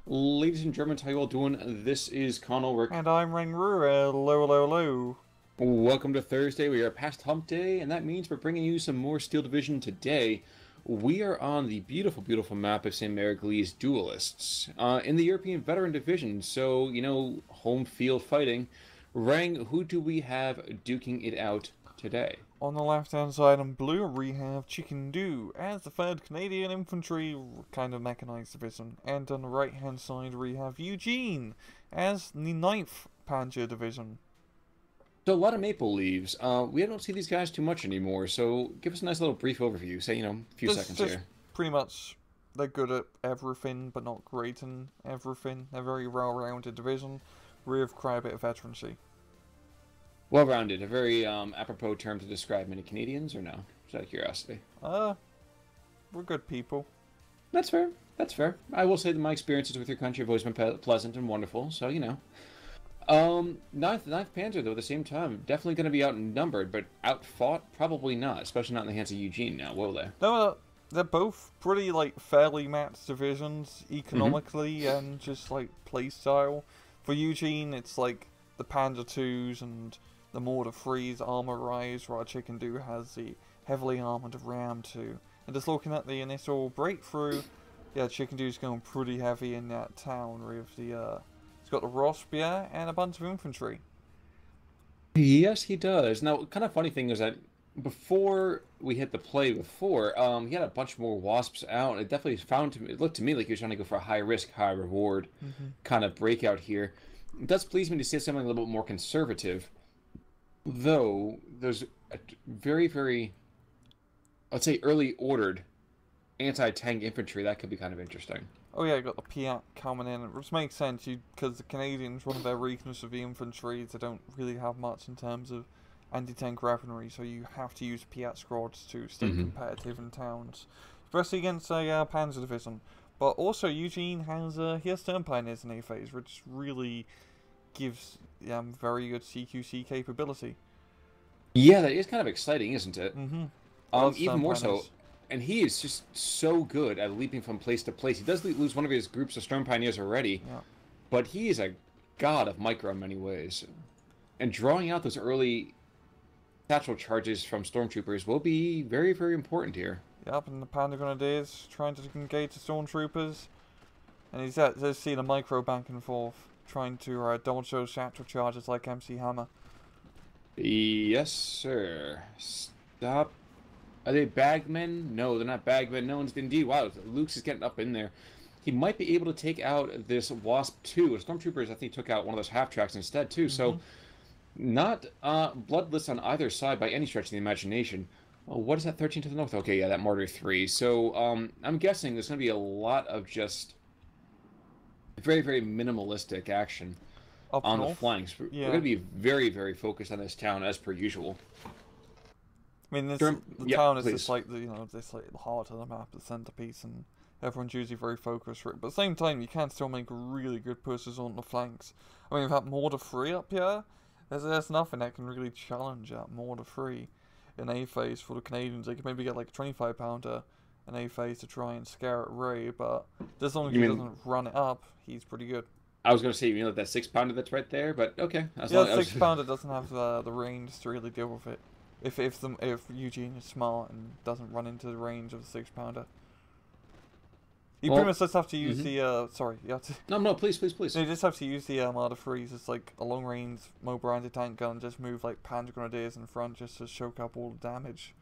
Ladies and gentlemen, how you all doing? This is Connell Rick. And I'm Ringru, hello, hello, hello. Welcome to Thursday. We are past Hump Day, and that means we're bringing you some more Steel Division today. We are on the beautiful, beautiful map of St. Marigly's Duelists in the European Veteran Division. So, home field fighting. Rang, who do we have duking it out today? On the left-hand side in blue, we have Chickendew as the 3rd Canadian Infantry kind of mechanized division. And on the right-hand side, we have Yuejin as the 9th Panzer Division. So, a lot of maple leaves. We don't see these guys too much anymore, so give us a nice little brief overview. Say, a few seconds Just here. pretty much, they're good at everything, but not great in everything. They're a very well-rounded division with quite a bit of veterancy. Well-rounded, a very apropos term to describe many Canadians, or no? Just out of curiosity. We're good people. That's fair. That's fair. I will say that my experiences with your country have always been pleasant and wonderful, so, ninth Panzer, though, at the same time, definitely going to be outnumbered, but outfought? Probably not, especially not in the hands of Yuejin now, will they? No, they're both pretty, fairly matched divisions, economically and just, playstyle. For Yuejin, it's, the Panda 2s and the Mortar 3s armor rise, while Chickendew has the heavily armored Ram 2. And just looking at the initial breakthrough, yeah, Chickendew's going pretty heavy in that town with the, he's got the Rossbier and a bunch of infantry. Yes, he does. Now, kind of funny thing is that before we hit the play before, he had a bunch more wasps out. It definitely it looked to me like he was trying to go for a high risk, high reward kind of breakout here. It does please me to see something a little bit more conservative, though there's a very, very, let's say, early ordered anti-tank infantry. That could be kind of interesting. Oh yeah, you got the Piat coming in, which makes sense, because the Canadians, one of their weaknesses of the infantry is they don't really have much in terms of anti-tank weaponry, so you have to use Piat squads to stay competitive in towns, especially against a Panzer division. But also, Yuejin has turn pioneers in A phase, which really gives very good CQC capability. Yeah, that is kind of exciting, isn't it? Even more so. Pioneers. And he is just so good at leaping from place to place. He does lose one of his groups of Storm Pioneers already, Yeah. but he is a god of micro in many ways. And drawing out those early satchel charges from Stormtroopers will be very, very important here. Yep, and the Panda Grenadiers trying to engage the Stormtroopers. And he's there's seeing a micro back and forth, trying to dodge those satchel charges like MC Hammer. Yes, sir. Stop. Are they bagmen? No, they're not bagmen. No one's indeed. Wow, Luke's is getting up in there. He might be able to take out this Wasp 2. Stormtroopers, I think, took out one of those half-tracks instead, too. So, not bloodless on either side by any stretch of the imagination. Oh, what is that, 13 to the north? Okay, yeah, that Martyr 3. So, I'm guessing there's going to be a lot of just very, very minimalistic action Up on north. the flanks. Yeah. We're going to be very, very focused on this town, as per usual. I mean, the town is just the heart of the map, the centerpiece, and everyone's usually very focused for it. But at the same time, you can still make really good pushes on the flanks. I mean, with that Mortar 3 up here, there's nothing that can really challenge that Mortar 3 in A phase for the Canadians. They could maybe get like a 25 pounder in A phase to try and scare at Ray, but as long as he doesn't run it up, he's pretty good. I was going to say, that 6-pounder that's right there, but okay. Yeah, 6-pounder doesn't have the range to really deal with it. If Yuejin is smart and doesn't run into the range of the 6-pounder. You pretty much just have to use the, sorry, you have to... No, please. You just have to use the Armada Freeze as like a long-range mobile anti-tank gun, just move like Panzer Grenadiers in front just to choke up all the damage.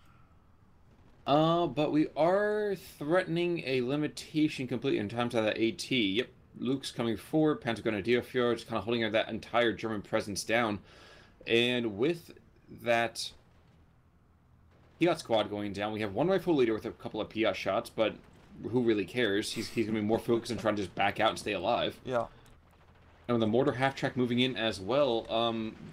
But we are threatening a limitation completely in terms of that AT. Yep, Luke's coming forward, Panzer Grenadier Fjord, just kind of holding that entire German presence down. And with that Piat squad going down, we have one rifle leader with a couple of Piat shots, but who really cares? He's going to be more focused on trying to just back out and stay alive. Yeah. And with the mortar half-track moving in as well,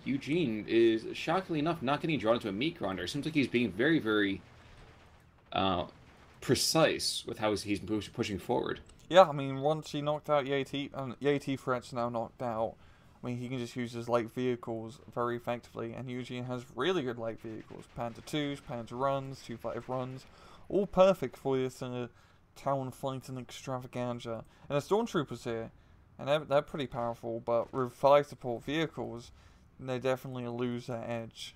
Yuejin is, shockingly enough, not getting drawn into a meat grinder. Seems like he's being very, very precise with how he's pushing forward. Yeah, I mean, once he knocked out Yeti threat's now knocked out, I mean, he can just use his light vehicles very effectively, and Yuejin has really good light vehicles. Panther 2s, Panther runs, 2-5 runs, all perfect for this town fighting extravaganza. And the stormtroopers here, and they're pretty powerful, but with 5 support vehicles, they definitely lose their edge.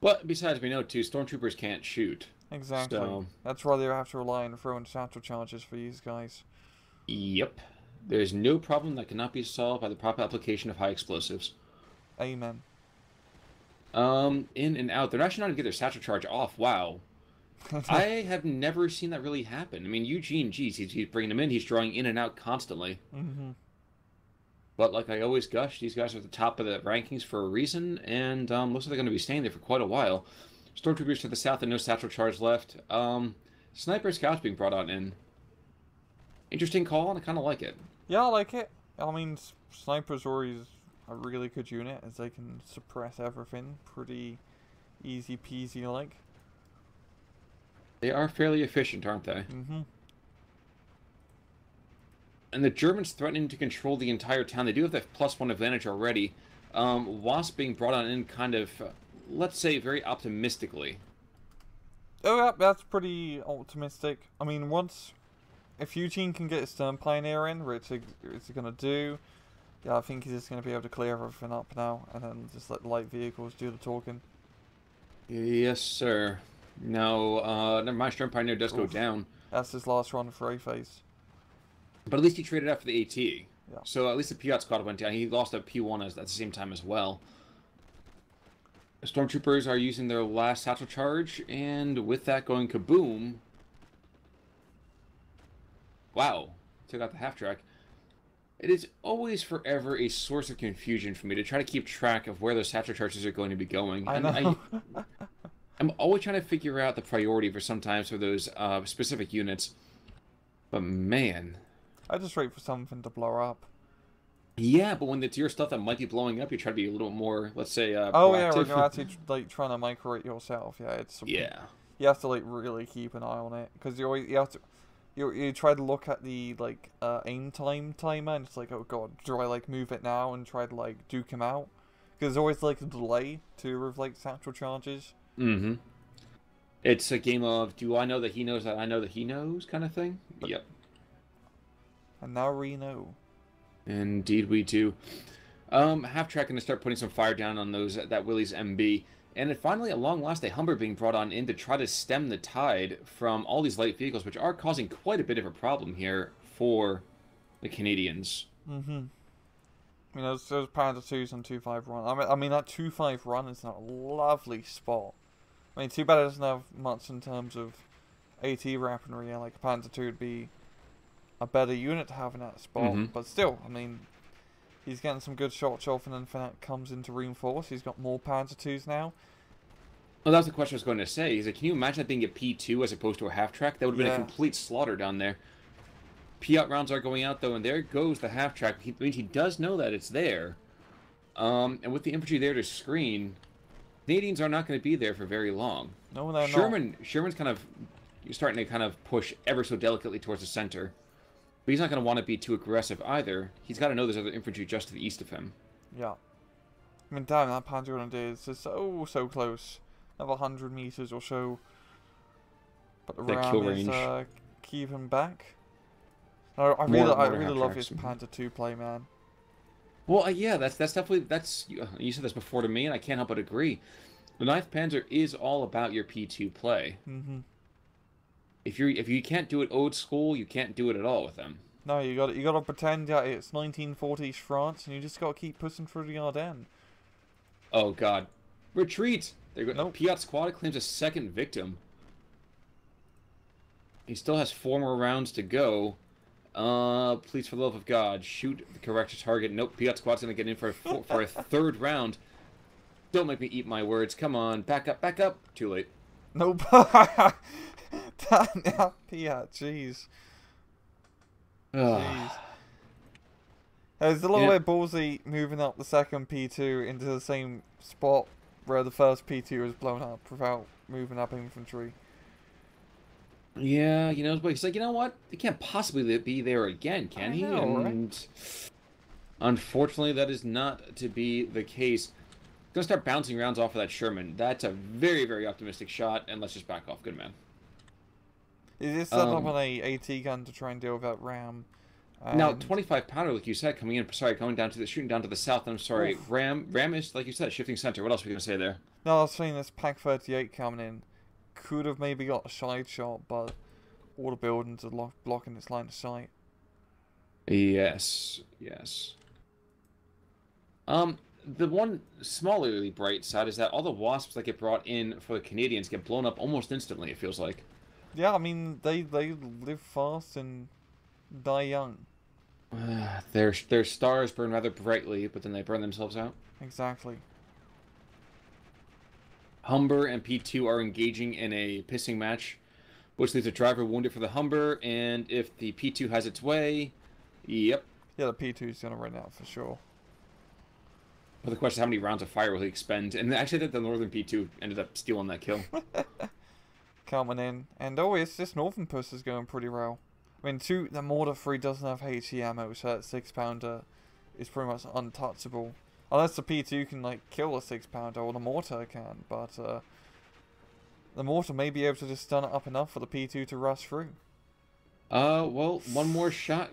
Well, besides, we know too, stormtroopers can't shoot. Exactly. So, that's why they have to rely on throwing satchel charges for these guys. Yep. There's no problem that cannot be solved by the proper application of high explosives. Amen. In and out. They're actually not going to get their satchel charge off. Wow. I have never seen that really happen. I mean, Yuejin, geez, he's bringing them in. He's drawing in and out constantly. Mm-hmm. But like I always gush, these guys are at the top of the rankings for a reason, and looks like they're going to be staying there for quite a while. Stormtroopers to the south and no satchel charge left. Sniper scouts being brought on in. Interesting call, and I kind of like it. Yeah, I like it. I mean, snipers always a really good unit, as they can suppress everything pretty easy peasy like. They are fairly efficient, aren't they? Mm-hmm. And the Germans threatening to control the entire town. They do have that +1 advantage already. Wasp being brought on in kind of, let's say, very optimistically. Oh, yeah, that's pretty optimistic. I mean, if Yuejin can get his Stern Pioneer in, which it's going to do, yeah, I think he's just going to be able to clear everything up now, and then just let light vehicles do the talking. Yes, sir. No, never mind, Stern Pioneer does go down. That's his last run for A-Phase. But at least he traded out for the AT. Yeah. So at least the Piat squad went down. He lost a P1 at the same time as well. The Stormtroopers are using their last satchel charge, and with that going kaboom... Wow. Took out the half-track. It is always forever a source of confusion for me to try to keep track of where those satchel charges are going to be going. I know. I'm always trying to figure out the priority for sometimes for those specific units. But man... I just wait for something to blow up. Yeah, but when it's your stuff that might be blowing up, you try to be a little more, let's say, oh proactive. yeah, when you're actually like trying to micro it yourself. Yeah, it's you have to like really keep an eye on it, because you try to look at the like aim timer, and it's like, oh god, do I like move it now and try to like duke him out? Because there's always like a delay too with like satchel charges. Mm-hmm. It's a game of, do I know that he knows that I know that he knows kind of thing. Yep. And now we know. Indeed we do. Half-track going to start putting some fire down on that Willys MB. And then finally, at long last, a Humber being brought on in to try to stem the tide from all these light vehicles, which are causing quite a bit of a problem here for the Canadians. Mm-hmm. I mean, those Panzer 2s and 2.5 run. I mean, that 2.5 run is in a lovely spot. I mean, too bad it doesn't have much in terms of AT weaponry. Like, a Panzer 2 would be a better unit to have in that spot. Mm-hmm. But still, I mean, he's getting some good shots off, and then when that comes into reinforce, he's got more Panzer 2s now. Well, that's the question I was going to say. Is that, can you imagine that being a P2 as opposed to a half-track? That would have been a complete slaughter down there. P-out rounds are going out, though, and there goes the half-track. I mean, he does know that it's there. And with the infantry there to screen, Canadians are not going to be there for very long. No, they're not. Sherman's kind of starting to kind of push ever so delicately towards the center. But he's not going to want to be too aggressive either. He's got to know there's other infantry just to the east of him. Yeah. I mean, damn, that Panzer Grenadier is just so close. Another 100 meters or so. But the ram is keeping back. No, I really love his Panzer 2 play, man. Well, yeah, that's definitely, you said this before to me, and I can't help but agree. The 9th Panzer is all about your P2 play. Mm-hmm. If you can't do it old school, you can't do it at all with them. No, you got to pretend that it's 1940s France, and you just got to keep pushing through the Ardennes. Oh God, retreat! Nope. Piat squad claims a second victim. He still has 4 more rounds to go. Please, for the love of God, shoot the correct target. Nope, Piat squad's gonna get in for a 3rd round. Don't make me eat my words. Come on, back up, back up. Too late. Nope. Now, Piat, jeez. Jeez. It's a little bit ballsy moving up the second P2 into the same spot where the first P2 was blown up without moving up infantry. Yeah, you know, but he's like, you know what? He can't possibly be there again, can he? Right? Unfortunately, that is not to be the case. Gonna start bouncing rounds off of that Sherman. That's a very, very optimistic shot, and let's just back off. Good man. Is it set up on a AT gun to try and deal with that ram? Now, 25 pounder, like you said, coming in. Sorry, going down to the shooting down to the south. I'm sorry, Oof. Ram is like you said, shifting center. What else were you gonna say there? No, I was saying this Pack 38 coming in could have maybe got a side shot, but all the buildings are blocking its line of sight. Yes, yes. The one smaller bright side is that all the wasps that get brought in for the Canadians get blown up almost instantly. It feels like. Yeah, I mean they live fast and die young. Their stars burn rather brightly, but then they burn themselves out. Exactly. Humber and P2 are engaging in a pissing match, which leaves a driver wounded for the Humber, and if the P2 has its way, yep. Yeah, the P2 is going to run out for sure. But the question is how many rounds of fire will he expend? And actually, that the Northern P2 ended up stealing that kill. Coming in. And oh, yes, this Northern Puss is going pretty well. I mean, the Mortar 3 doesn't have HE ammo, so that 6-pounder is pretty much untouchable. Unless the P2 can, like, kill a 6-pounder, or the Mortar can, but, the Mortar may be able to just stun it up enough for the P2 to rush through. Well, one more shot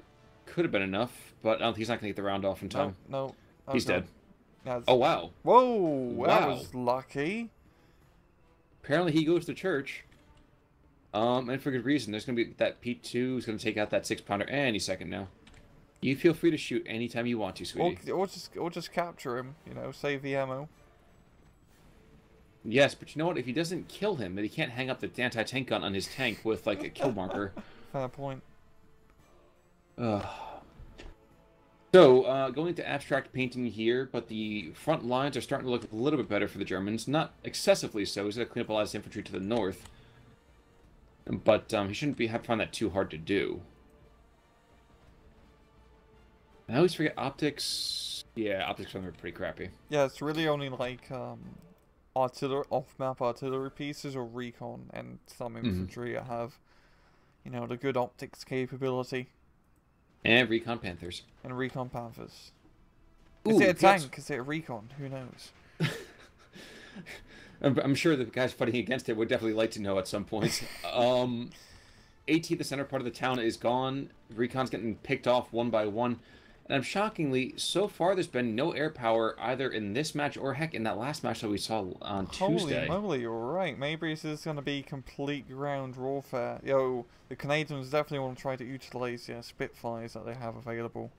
could have been enough, but he's not going to get the round off in time. No. Oh, he's God. dead. Oh, wow. Whoa, that was lucky. Apparently he goes to church. And for good reason. There's going to be that P2 is going to take out that 6-pounder any second now. You feel free to shoot anytime you want to, sweetie. Or just capture him, you know, save the ammo. Yes, but you know what? If he doesn't kill him, then he can't hang up the anti-tank gun on his tank with, like, a kill marker. Fair point. So, going to abstract painting here, but the front lines are starting to look a little bit better for the Germans. Not excessively so. He's going to clean up a lot of his infantry to the north. But he shouldn't find that too hard to do. I always forget optics. Yeah, optics are pretty crappy. Yeah, it's really only like off-map artillery pieces or recon and some infantry that have, you know, the good optics capability. And recon Panthers. And recon Panthers. Ooh, is it a tank? Is it a recon? Who knows? I'm sure the guys fighting against it would definitely like to know at some point. AT, the center part of the town, is gone. Recon's getting picked off one by one. And shockingly, so far there's been no air power either in this match or, heck, in that last match that we saw on Tuesday. Holy moly, you're right. Maybe this is going to be complete ground warfare. Yo, the Canadians definitely want to try to utilize the Spitfires that they have available.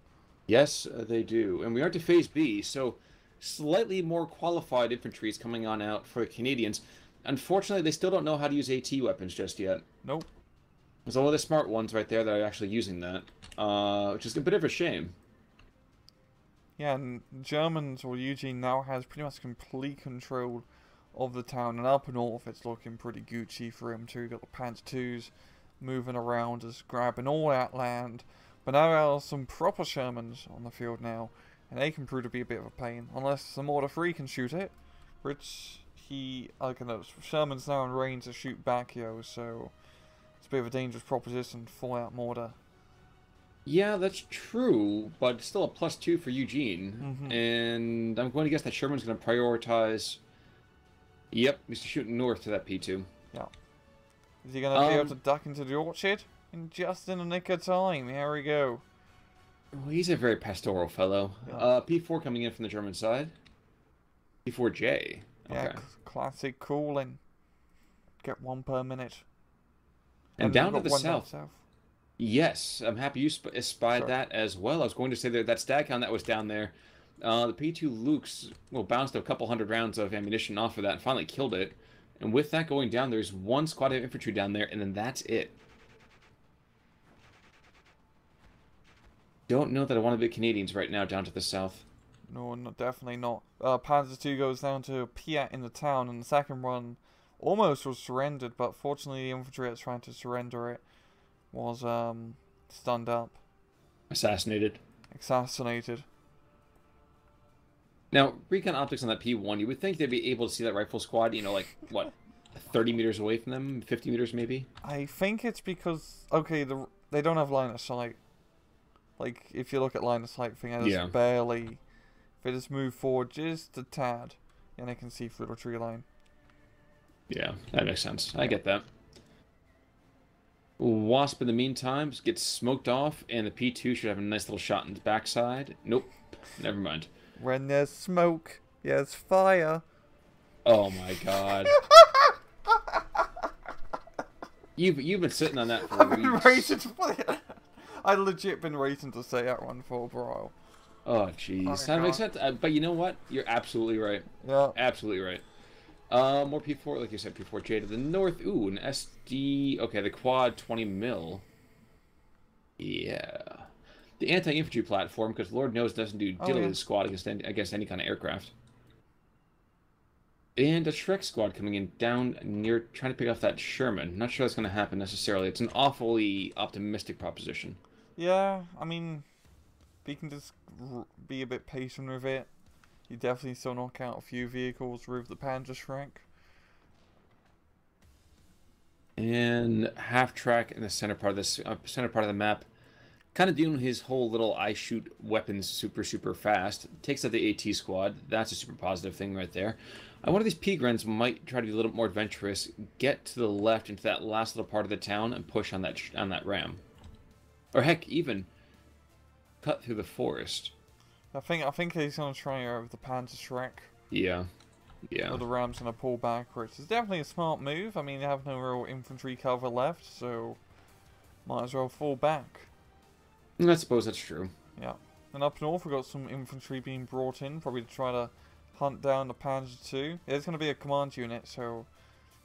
Yes, they do. And we are to Phase B, so slightly more qualified infantry is coming on out for the Canadians. Unfortunately, they still don't know how to use AT weapons just yet. Nope. There's all the smart ones right there that are actually using that, which is a bit of a shame. Yeah, and Germans, or Yuejin, now has pretty much complete control of the town. And up north, it's looking pretty Gucci for him too. Got the Panther 2s moving around, just grabbing all that land. But now there are some proper Shermans on the field now, and they can prove to be a bit of a pain. Unless the Mortar 3 can shoot it, which Sherman's now in range to shoot back, so it's a bit of a dangerous proposition for that Mortar. Yeah, that's true, but it's still a +2 for Yuejin. And I'm going to guess that Sherman's going to prioritize... Yep, he's shooting north to that P2. Yeah. Is he going to be able to duck into the orchard? Just in the nick of time. Here we go. Well, he's a very pastoral fellow. Yeah. P4 coming in from the German side. P4J. Okay. Yeah, classic cooling. Get one per minute. And down to the south. Yes, I'm happy you spied that as well. I was going to say that stag hound that was down there, the P2 Lukes bounced a couple hundred rounds of ammunition off of that and finally killed it. And with that going down, there's one squad of infantry down there, and then that's it. Don't know that I want to be Canadians right now down to the south. No, definitely not. Panzer 2 goes down to Piat in the town, and the second one almost was surrendered, but fortunately the infantry that's trying to surrender it was stunned up. Assassinated. Now, recon optics on that P1, you would think they'd be able to see that rifle squad, you know, like, what, 30 meters away from them? 50 meters, maybe? I think it's because, okay, they don't have line of sight. Like, if you look at line of sight thing, it's barely... If they just move forward just a tad, and they can see through the tree line. Yeah, that makes sense. I get that. Wasp, in the meantime, gets smoked off, and the P2 should have a nice little shot in the backside. Nope. Never mind. When there's smoke, there's fire. Oh my god. You've been sitting on that for I've been weeks. waiting to play it. I legit been waiting to say that one for a while. Oh jeez, that makes sense. But you know what? You're absolutely right. Yeah. Absolutely right. More P4, like you said, P4J to the north. Ooh, an SD. Okay, the quad 20 mil. Yeah. The anti-infantry platform, because Lord knows it doesn't do diddly Yeah. squad against any kind of aircraft. And a Shrek squad coming in down near, trying to pick off that Sherman. Not sure that's going to happen necessarily. It's an awfully optimistic proposition. Yeah, I mean, if you can just be a bit patient with it, you definitely still knock out a few vehicles with the Panzer Shrek. And half track in the center part of this center part of the map, kind of doing his whole little I shoot weapons super fast. Takes out the AT squad. That's a super positive thing right there. One of these P-Grens might try to be a little more adventurous, get to the left into that last little part of the town and push on that ram, or heck, even cut through the forest. I think he's gonna try over the Panzer Shrek. Yeah. Or the ram's gonna pull backwards. It's definitely a smart move. I mean, they have no real infantry cover left, so might as well fall back. I suppose that's true. Yeah. And up north, we've got some infantry being brought in, probably to try to hunt down the Panzer II. There's going to be a command unit, so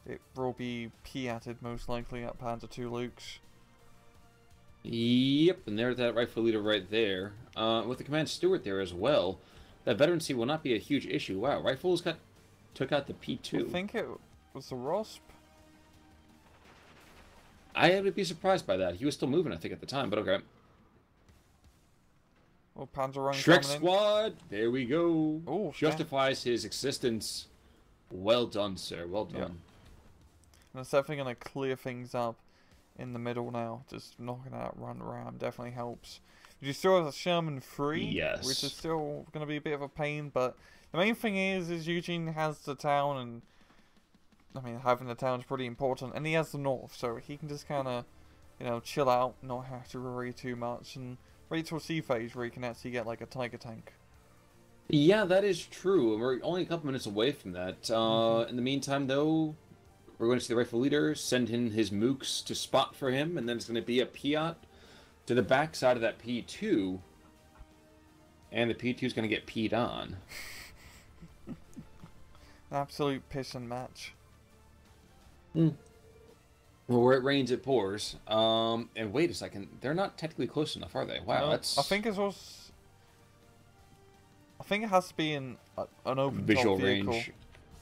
it will be P-atted most likely at Panzer II Lukes. Yep, and there's that rifle leader right there. With the command steward there as well. That veterancy will not be a huge issue. Wow, rifles took out the P2. I think it was the Rosp. I would be surprised by that. He was still moving, I think, at the time, but okay. Well, Panzer Run Shrek squad, there we go. Ooh, justifies his existence. Well done, sir. Well done. Yeah. And it's definitely going to clear things up in the middle now. Just knocking out Run Ram definitely helps. You still have a Sherman 3, yes, which is still going to be a bit of a pain, but the main thing is Yuejin has the town, and I mean, having the town is pretty important, and he has the north, so he can just kind of, you know, chill out, not have to worry too much, and wait till C phase where you can actually get like a Tiger tank. Yeah, that is true. We're only a couple minutes away from that. In the meantime, though, we're going to see the rifle leader send in his mooks to spot for him, and then it's going to be a Piat to the back side of that P2, and the P2 is going to get P'd on. An absolute piss and match. Well, where it rains, it pours. And wait a second, they're not technically close enough, are they? Wow, no, that's... I think it was... I think it has to be in an open visual top vehicle. range.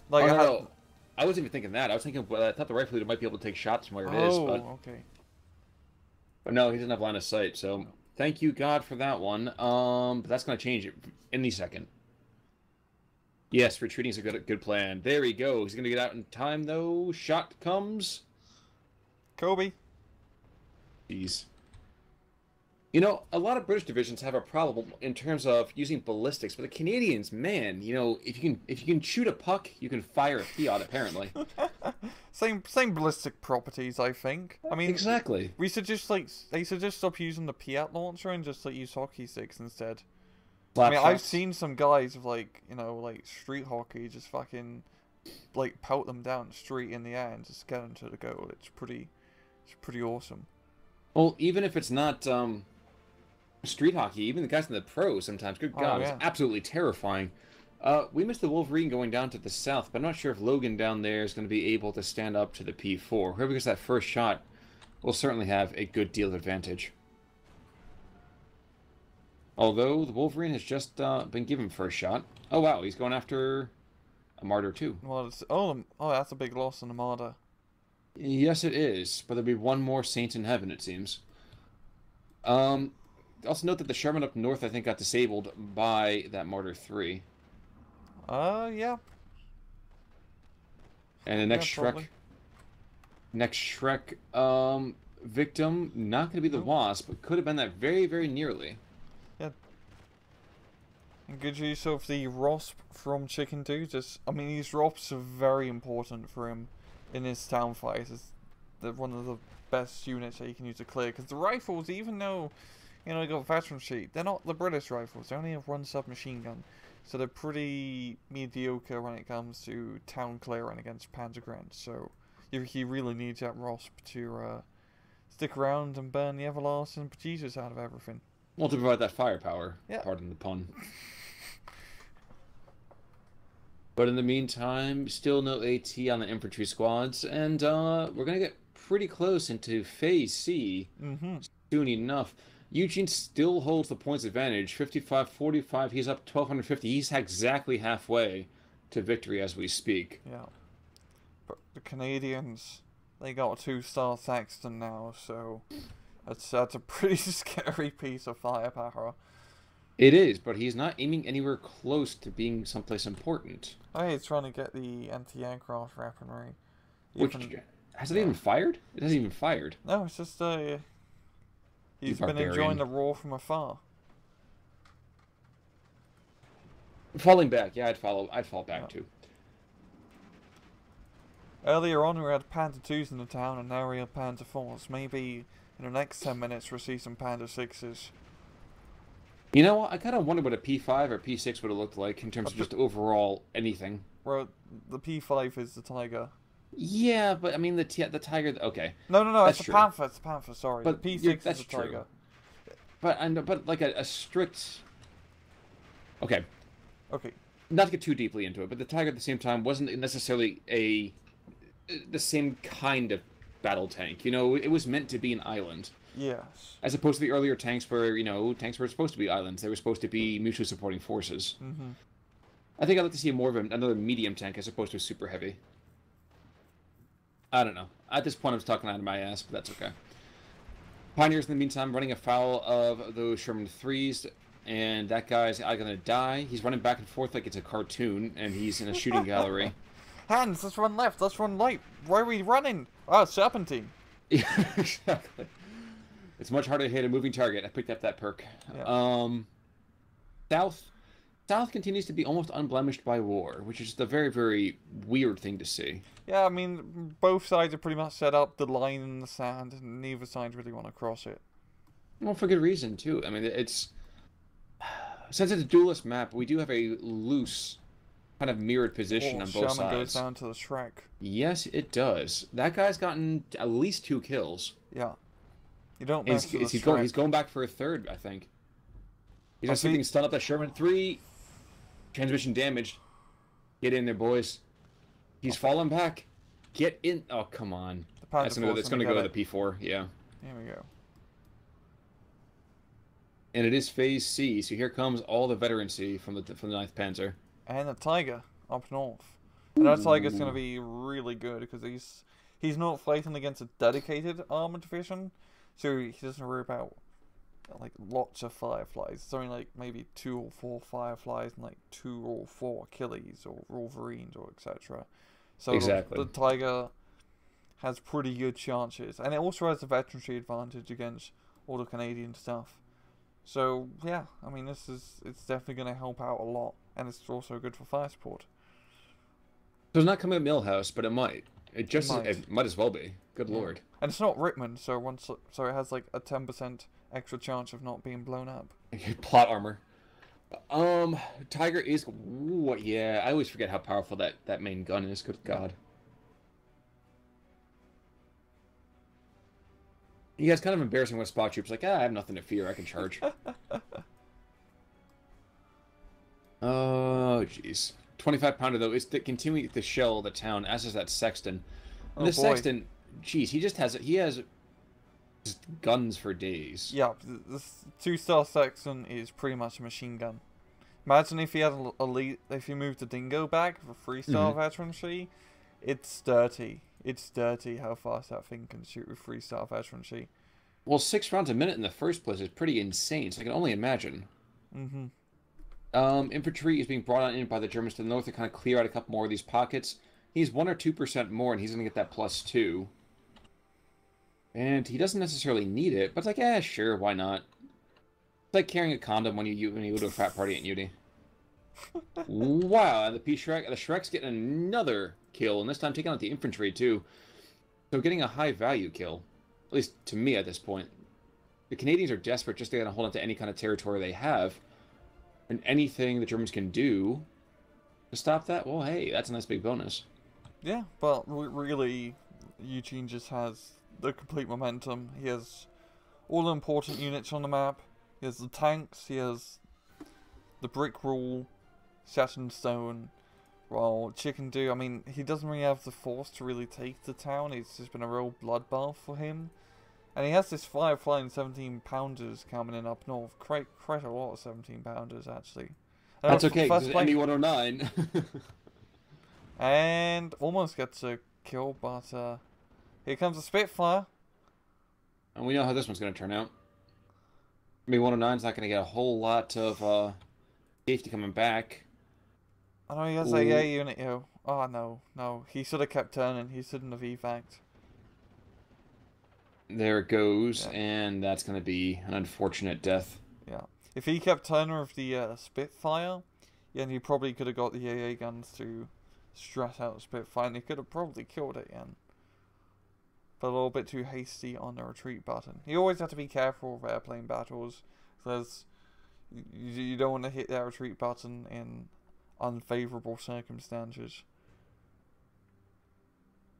Like, no. I wasn't even thinking that. I was thinking, well, I thought the rifle leader might be able to take shots from where it is. But... okay. But no, he doesn't have line of sight, so thank you, God, for that one. But that's going to change it any second. Yes, retreating is a good plan. There he goes. He's going to get out in time, though. Shot comes. Kobe. Jeez. You know, a lot of British divisions have a problem in terms of using ballistics, but the Canadians, man, you know, if you can shoot a puck, you can fire a Fiat, apparently. same ballistic properties, I think. I mean, exactly. We should just they should just stop using the Piat launcher and just like use hockey sticks instead. I mean, I've seen some guys with like, you know, like street hockey just fucking like pelt them down the street in the air and just get them to the goal. It's pretty awesome. Well, even if it's not street hockey, even the guys in the pros sometimes, good God, it's absolutely terrifying. We missed the Wolverine going down to the south, but I'm not sure if Logan down there is going to be able to stand up to the P4. Whoever gets that first shot will certainly have a good deal of advantage. Although the Wolverine has just been given first shot. Oh wow, he's going after a Martyr too. Well, that's a big loss on the Martyr. Yes, it is, but there'll be one more Saint in Heaven, it seems. Also note that the Sherman up north, I think, got disabled by that Martyr 3. Yeah. And the next Shrek, victim, not going to be the Wasp, but could have been that very, very nearly. Yeah. And good use of the Rosp from Chickendew. I mean, these Rosps are very important for him in his town fight. one of the best units that you can use to clear. Because the rifles, even though, you know, they got veteran sheet, they're not the British rifles. They only have one submachine gun. So they're pretty mediocre when it comes to town clearing against Panzergrenz. So he really needs that ROSP to stick around and burn the everlasting producers out of everything. Well, to provide that firepower. Yeah. Pardon the pun. But in the meantime, still no AT on the infantry squads, and we're gonna get pretty close into Phase C soon enough. Yuejin still holds the points advantage, 55-45. He's up 1,250. He's exactly halfway to victory as we speak. Yeah. But the Canadians, they got a 2-star Saxton now, so that's a pretty scary piece of firepower. It is, but he's not aiming anywhere close to being someplace important. Oh, he's trying to get the anti-aircraft weaponry. Which, has it even fired? It hasn't even fired. No, it's just he's been enjoying the roar from afar. Falling back, yeah, I'd fall back too. Earlier on we had Panther 2s in the town, and now we have Panther 4s. Maybe in the next 10 minutes we'll see some Panther 6s. You know what? I kind of wonder what a P5 or P6 would have looked like in terms of just overall anything. Well, the P5 is the Tiger. Yeah, but I mean the Tiger. Okay. No, it's the Panther. It's the Panther. Sorry, but the P6 is the true. Tiger. But like a strict. Okay. Okay. Not to get too deeply into it, but the Tiger at the same time wasn't necessarily the same kind of battle tank. You know, it was meant to be an island. Yes. As opposed to the earlier tanks where, you know, tanks were supposed to be islands. They were supposed to be mutually supporting forces. I think I'd like to see more of another medium tank as opposed to a super heavy. I don't know. At this point, I'm just talking out of my ass, but that's okay. Pioneers, in the meantime, running afoul of those Sherman 3s, and that guy's going to die. He's running back and forth like it's a cartoon, and he's in a shooting gallery. Hands, let's run left, let's run right. Why are we running? Oh, Serpentine. Yeah, exactly. It's much harder to hit a moving target. I picked up that perk. Yeah. South continues to be almost unblemished by war, which is a very, very weird thing to see. Yeah, I mean, both sides are pretty much set up the line in the sand, and neither side really want to cross it. Well, for good reason, too. I mean, since it's a duelist map, we do have a loose, kind of mirrored position on both sides. Sherman goes down to the Shrek. Yes, it does. That guy's gotten at least 2 kills. Yeah. You don't mess with the He's going back for a third, I think. He's just sitting stun up that Sherman 3. Transmission damaged. Get in there, boys. He's falling back. Get in. Oh, come on. It's going to go to the P4. Yeah. Here we go. And it is Phase C, so here comes all the veterancy from the 9th Panzer. And the Tiger up north. And that Tiger's going to be really good because he's not fighting against a dedicated armored division, so he doesn't worry about like lots of Fireflies. It's only like maybe 2 or 4 Fireflies and like 2 or 4 Achilles or Wolverines or etc. So exactly. The Tiger has pretty good chances, and it also has the veterancy advantage against all the Canadian stuff. So yeah, I mean it's definitely going to help out a lot, and it's also good for fire support. So it's not coming at Millhouse, but it might. It might as well be. Good lord. And it's not Rittman, so it has like a 10% extra chance of not being blown up. Plot armor. Tiger is. Ooh, yeah, I always forget how powerful that main gun is. Good God. You guys kind of embarrassing with spot troops. Like, I have nothing to fear. I can charge. Oh, jeez. 25-pounder though is continuing to shell the town, as is that Sexton. And the Sexton, jeez, he has just guns for days. Yeah, the 2-star Sexton is pretty much a machine gun. Imagine if he had if he moved the Dingo back for 3-star veterancy. It's dirty. It's dirty how fast that thing can shoot with 3-star veterancy. Well, 6 rounds a minute in the first place is pretty insane, so I can only imagine. Infantry is being brought on in by the Germans to the north to kind of clear out a couple more of these pockets. He's 1 or 2% more, and he's going to get that +2. And he doesn't necessarily need it, but it's like, sure, why not? It's like carrying a condom when you go to a frat party at Uni. Wow, and the Shrek's getting another kill, and this time taking out the infantry, too. So getting a high value kill, at least to me at this point, the Canadians are desperate just to get a hold on to any kind of territory they have. And anything the Germans can do to stop that, well, hey, that's a nice big bonus. Yeah, but really, Yuejin just has the complete momentum. He has all the important units on the map. He has the tanks, he has the brick wall, set in stone. While Chickendew, I mean, he doesn't really have the force to really take the town. It's just been a real bloodbath for him. And he has this flying 17-pounders coming in up north. Quite a lot of 17-pounders, actually. That's okay, because it's ME-109. And almost gets a kill, but here comes a Spitfire. And we know how this one's going to turn out. ME-109's not going to get a whole lot of safety coming back. I know he has a AA unit here. Oh, no. He should have kept turning. He shouldn't have evac'd. There it goes, yeah. And that's going to be an unfortunate death. Yeah. If he kept turning with the Spitfire, yeah, he probably could have got the AA guns to stress out the Spitfire, and he could have probably killed it again. But a little bit too hasty on the retreat button. You always have to be careful with airplane battles, because you don't want to hit that retreat button in unfavorable circumstances.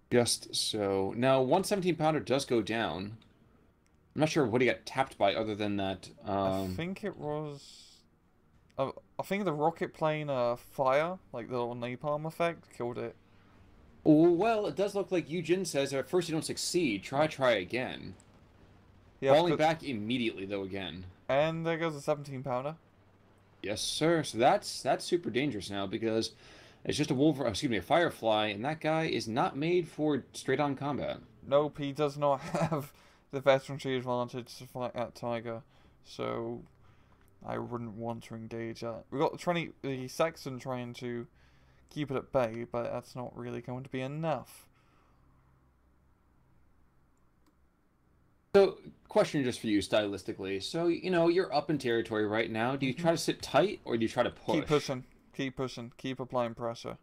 Just so. Now, one 17-pounder does go down. I'm not sure what he got tapped by other than that. I think it was... I think the rocket plane fire, like the little napalm effect, killed it. Well, it does look like Yuejin says, at first you don't succeed, try again. Yeah, falling back immediately, though, again. And there goes a 17-pounder. Yes, sir. So that's super dangerous now, because it's just a Firefly, and that guy is not made for straight-on combat. Nope, he does not have the veterancy advantage to fight that Tiger, so I wouldn't want to engage that. We've got the Saxon trying to keep it at bay, but that's not really going to be enough. So, question just for you stylistically. So, you're up in territory right now. Do you try to sit tight, or do you try to push? Keep pushing. Keep applying pressure.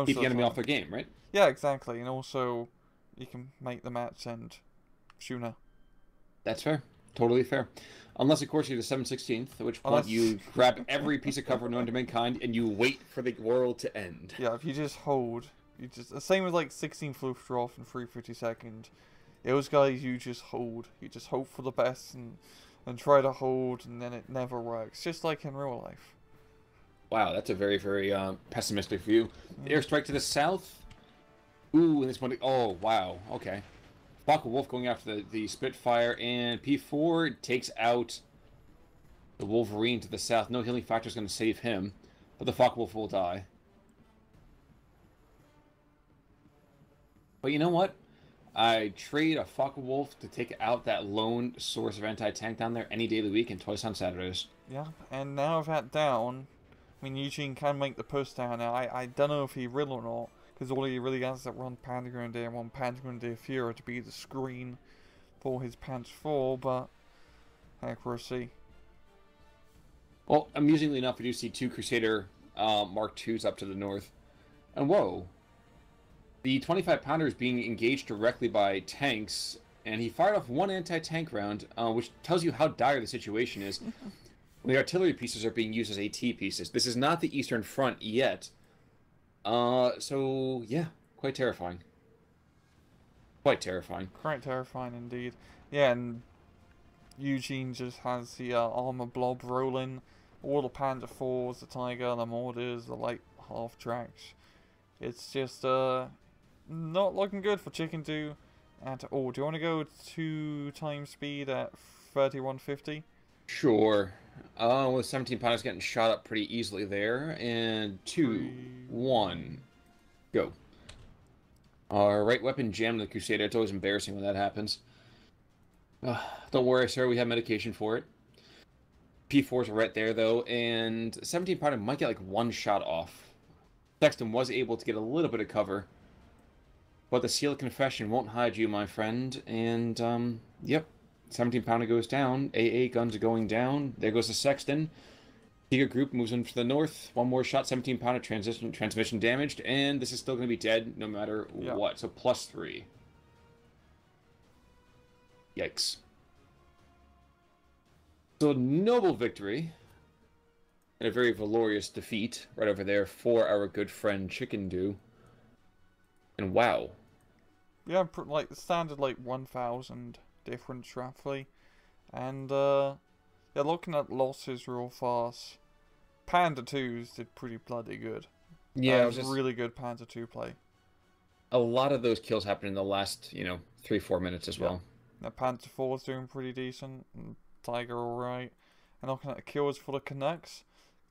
Keep the enemy off their game, right? Yeah, exactly. And also, you can make the match end sooner. That's fair. Totally fair. Unless, of course, you're the 7/16th, at which point you grab every piece of cover known to mankind, and you wait for the world to end. Yeah, if you just hold, the same with like 16th Luftwaffe and 352nd. Those guys, you just hold. You just hope for the best and try to hold, and then it never works. Just like in real life. Wow, that's a very, very pessimistic view. Airstrike to the south. Ooh, and this one. Oh, wow. Okay. Focke-Wulf going after the Spitfire, and P4 takes out the Wolverine to the south. No healing factor is going to save him, but the Focke-Wulf will die. But you know what? I trade a Focke-Wulf to take out that lone source of anti-tank down there any day of the week and twice on Saturdays. Yeah, and now with that down, I mean, Yuejin can make the push down now. I don't know if he will or not, because all he really has is that one Panzergrenadier and one Panzergrenadier Führer to be the screen for his Panzer 4, but heck, we'll see. Well, amusingly enough, we do see two Crusader Mark IIs up to the north. And whoa, the 25-pounder is being engaged directly by tanks, and he fired off one anti-tank round, which tells you how dire the situation is. The artillery pieces are being used as AT pieces. This is not the Eastern Front yet. So, yeah, quite terrifying. Quite terrifying. Quite terrifying indeed. Yeah, and Yuejin just has the armor blob rolling. All the Panther 4s, the Tiger, the Mortars, the light half-tracks. It's just, not looking good for Chickendew at all. Do you want to go 2 times speed at 3150? Sure. With 17 pounders getting shot up pretty easily there. And 2, 1, go. Right weapon jammed the Crusader. It's always embarrassing when that happens. Don't worry, sir. We have medication for it. P4s are right there, though. And 17 pounder might get like 1 shot off. Sexton was able to get a little bit of cover. But the Seal of Confession won't hide you, my friend. And, yep. 17 pounder goes down. AA guns are going down. There goes the Sexton. Tiger group moves in to the north. One more shot. 17 pounder transmission damaged. And this is still going to be dead no matter what. So +3. Yikes. So, noble victory. And a very valorous defeat right over there for our good friend Chickendew. And wow. Yeah, like the standard like 1,000 difference roughly. And yeah, looking at losses real fast, Panda 2s did pretty bloody good. Yeah, it was just really good Panda 2 play. A lot of those kills happened in the last, 3-4 minutes as well. Now Panda 4's doing pretty decent, and Tiger alright. And looking at the kills for the connects.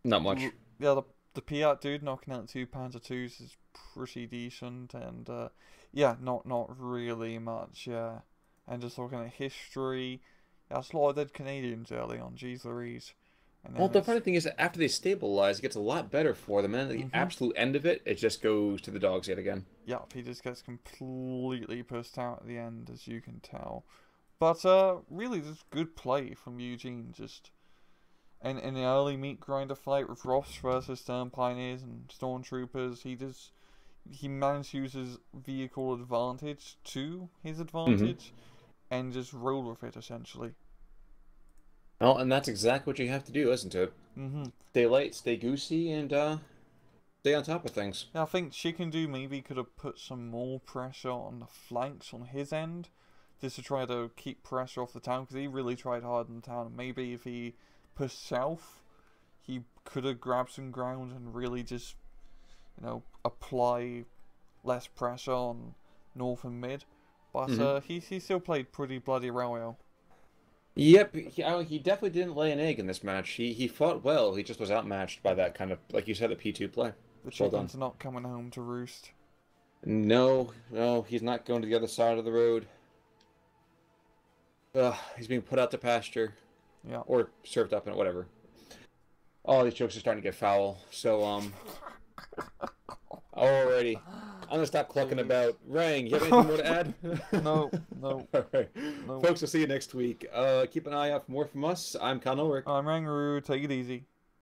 Not much. Yeah, the Piat dude knocking out 2 Panda 2s is pretty decent, and yeah, not really much, yeah. And just looking at history, yeah, that's a lot of dead Canadians early on, geez Louise. Well, the funny thing is that after they stabilize, it gets a lot better for them, and at the absolute end of it, it just goes to the dogs yet again. Yep, he just gets completely pushed out at the end, as you can tell. But really, just good play from Yuejin, just... And in the early meat grinder fight with Ross versus Stern Pioneers and Stormtroopers, he managed to use his vehicle advantage to his advantage and just roll with it, essentially. Well, and that's exactly what you have to do, isn't it? Stay light, stay goosey, and stay on top of things. Yeah, I think Chickendew maybe could have put some more pressure on the flanks on his end, just to try to keep pressure off the town, because he really tried hard in the town. Maybe if he pushed south, he could have grabbed some ground and really just, apply less pressure on north and mid. But he still played pretty bloody well. Yep, he definitely didn't lay an egg in this match. He fought well. He just was outmatched by that kind of, like you said, the P2 play. The chickens are not coming home to roost. No, he's not going to the other side of the road. He's being put out to pasture. Yeah. Or served up and whatever. All these jokes are starting to get foul. So, alrighty. I'm gonna stop clucking about. Rang, you have anything more to add? No. All right. No. Folks, we'll see you next week. Keep an eye out for more from us. I'm Con Ulrich. I'm Rangaroo. Take it easy.